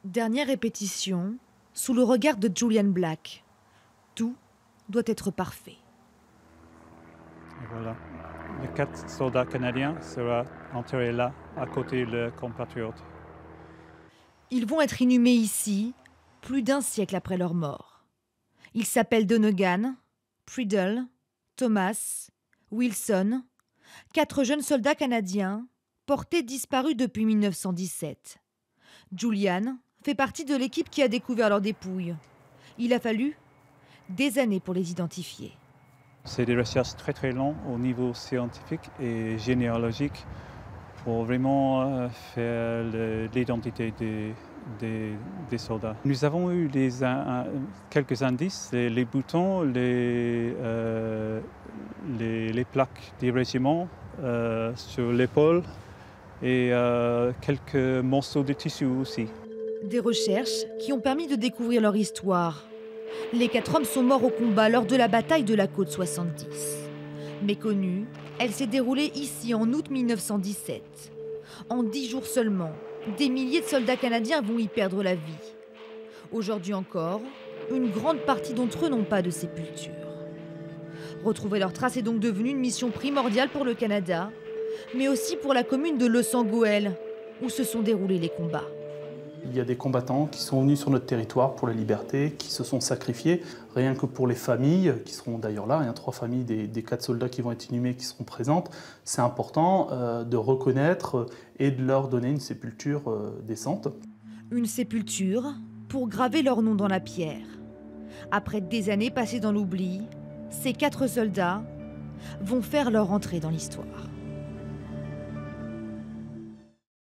Dernière répétition, sous le regard de Julian Black. Tout doit être parfait. Et voilà, les 4 soldats canadiens seront enterrés là, à côté de leurs compatriotes. Ils vont être inhumés ici, plus d'1 siècle après leur mort. Ils s'appellent Donegan, Priddle, Thomas, Wilson, 4 jeunes soldats canadiens, portés disparus depuis 1917. Julian fait partie de l'équipe qui a découvert leurs dépouilles. Il a fallu des années pour les identifier. C'est des recherches très très longues au niveau scientifique et généalogique pour vraiment faire l'identité des soldats. Nous avons eu quelques indices, les boutons, les plaques des régiments sur l'épaule et quelques morceaux de tissu aussi. Des recherches qui ont permis de découvrir leur histoire. Les 4 hommes sont morts au combat lors de la bataille de la Côte 70. Méconnue, elle s'est déroulée ici en août 1917. En 10 jours seulement, des milliers de soldats canadiens vont y perdre la vie. Aujourd'hui encore, une grande partie d'entre eux n'ont pas de sépulture. Retrouver leurs traces est donc devenu une mission primordiale pour le Canada, mais aussi pour la commune de Loos-en-Gohelle, où se sont déroulés les combats. Il y a des combattants qui sont venus sur notre territoire pour la liberté, qui se sont sacrifiés, rien que pour les familles, qui seront d'ailleurs là, il y a 3 familles des 4 soldats qui vont être inhumés, qui seront présentes. C'est important de reconnaître et de leur donner une sépulture décente. Une sépulture pour graver leur nom dans la pierre. Après des années passées dans l'oubli, ces 4 soldats vont faire leur entrée dans l'histoire.